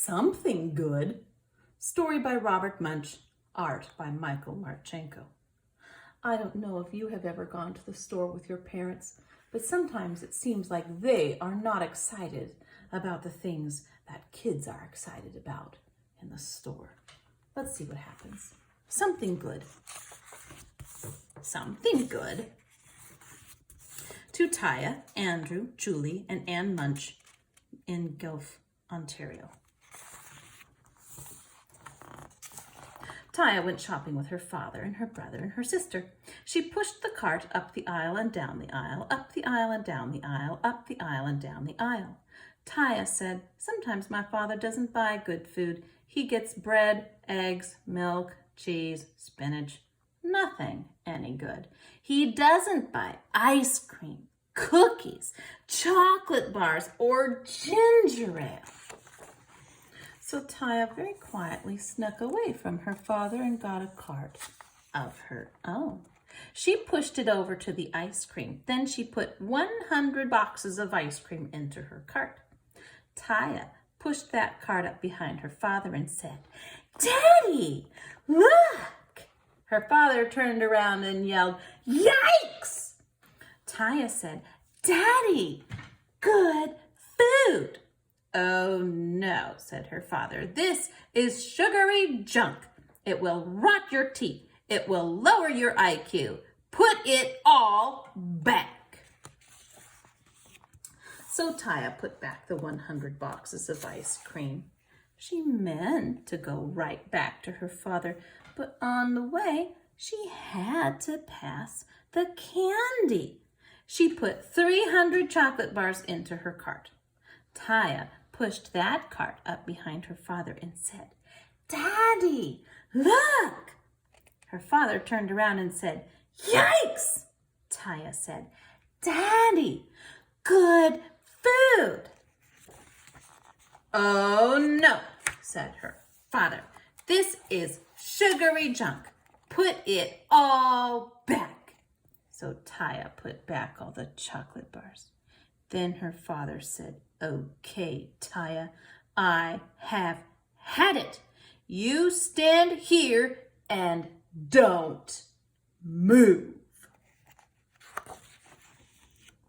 something good. Story by Robert Munch, art by Michael Marchenko. I don't know if you have ever gone to the store with your parents, but sometimes it seems like they are not excited about the things that kids are excited about in the store. Let's see what happens. Something good. Something good. To Tyya, Andrew, Julie, and Anne Munch in Guelph, Ontario. Tyya went shopping with her father and her brother and her sister. She pushed the cart up the aisle and down the aisle, up the aisle and down the aisle, up the aisle and down the aisle. Tyya said, "Sometimes my father doesn't buy good food. He gets bread, eggs, milk, cheese, spinach. Nothing any good. He doesn't buy ice cream, cookies, chocolate bars, or ginger ale." So Tyya very quietly snuck away from her father and got a cart of her own. She pushed it over to the ice cream. Then she put 100 boxes of ice cream into her cart. Tyya pushed that cart up behind her father and said, "Daddy, look!" Her father turned around and yelled, "Yikes!" Tyya said, "Daddy, good food." "Oh no," said her father. "This is sugary junk. It will rot your teeth. It will lower your IQ. Put it all back." So Tyya put back the 100 boxes of ice cream. She meant to go right back to her father, but on the way, she had to pass the candy. She put 300 chocolate bars into her cart. Tyya pushed that cart up behind her father and said, "Daddy, look!" Her father turned around and said, "Yikes!" Tyya said, "Daddy, good food." "Oh no," said her father. "This is sugary junk. Put it all back." So Tyya put back all the chocolate bars. Then her father said, "Okay, Tyya, I have had it. You stand here and don't move."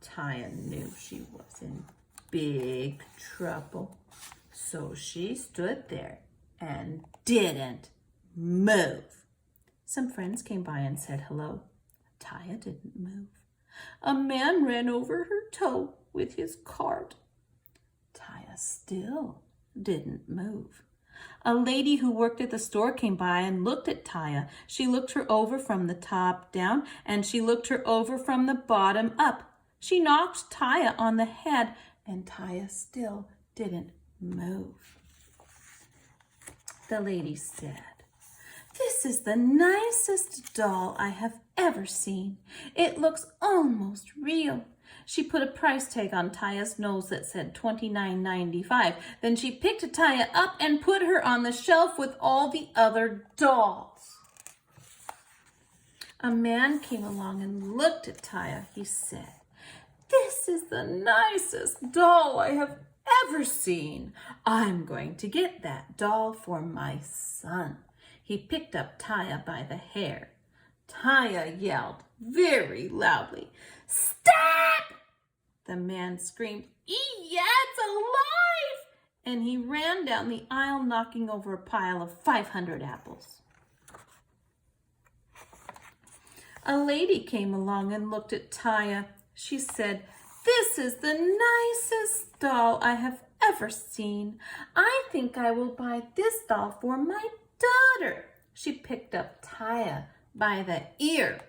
Tyya knew she was in big trouble, so she stood there and didn't move. Some friends came by and said hello. Tyya didn't move. A man ran over her toe with his cart. Tyya still didn't move. A lady who worked at the store came by and looked at Tyya. She looked her over from the top down, and she looked her over from the bottom up. She knocked Tyya on the head, and Tyya still didn't move. The lady said, "This is the nicest doll I have ever seen. It looks almost real." She put a price tag on Tyya's nose that said $29.95. Then she picked Tyya up and put her on the shelf with all the other dolls. A man came along and looked at Tyya. He said, "This is the nicest doll I have ever seen. I'm going to get that doll for my son." He picked up Tyya by the hair. Tyya yelled very loudly, "Stop!" The man screamed, "Yeah, it's alive!" And he ran down the aisle, knocking over a pile of 500 apples. A lady came along and looked at Tyya. She said, "This is the nicest doll I have ever seen. I think I will buy this doll for my daughter." She picked up Tyya by the ear.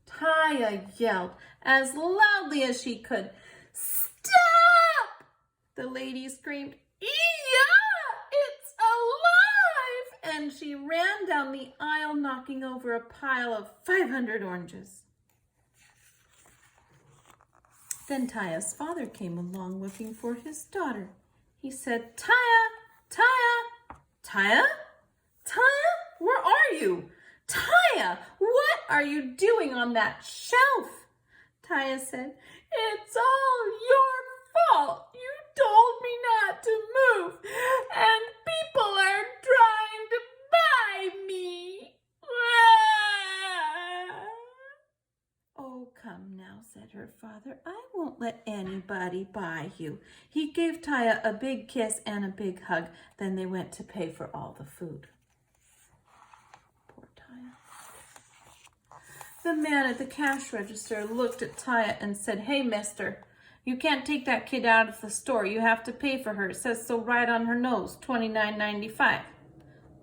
Tyya yelled as loudly as she could, "Stop!" The lady screamed, "Yeah, it's alive!" And she ran down the aisle, knocking over a pile of 500 oranges. Then Tyya's father came along looking for his daughter. He said, "Tyya, Tyya, Tyya, Tyya, where are you? Tyya, what are you doing on that shelf?" Tyya said, "It's all your fault. You told me not to move, and father, I won't let anybody buy you. He gave Tyya a big kiss and a big hug. Then they went to pay for all the food. Poor Tyya. The man at the cash register looked at Tyya and said, "Hey, mister, you can't take that kid out of the store. You have to pay for her. It says so right on her nose, $29.95.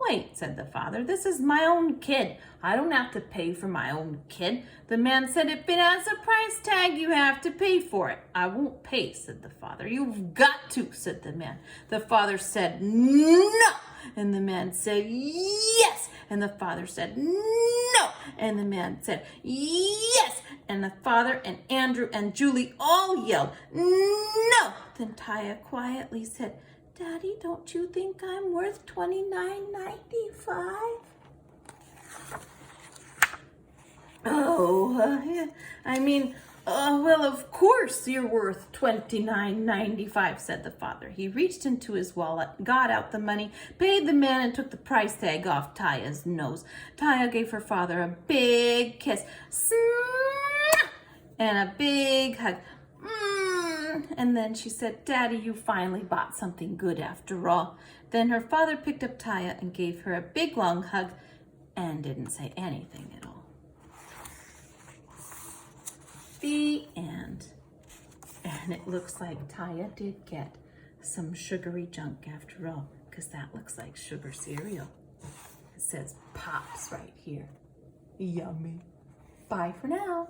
"Wait," said the father, "this is my own kid. I don't have to pay for my own kid." The man said, "If it has a price tag, you have to pay for it." "I won't pay," said the father. "You've got to," said the man. The father said, "No." And the man said, "Yes." And the father said, "No." And the man said, "Yes." And the father and Andrew and Julie all yelled, "No." Then Tyya quietly said, "Daddy, don't you think I'm worth $29.95? Well, of course you're worth $29.95, said the father. He reached into his wallet, got out the money, paid the man, and took the price tag off Tyya's nose. Tyya gave her father a big kiss and a big hug. And then she said, "Daddy, you finally bought something good after all." Then her father picked up Tyya and gave her a big long hug and didn't say anything at all. The end. And it looks like Tyya did get some sugary junk after all, because that looks like sugar cereal. It says Pops right here. Yummy. Bye for now.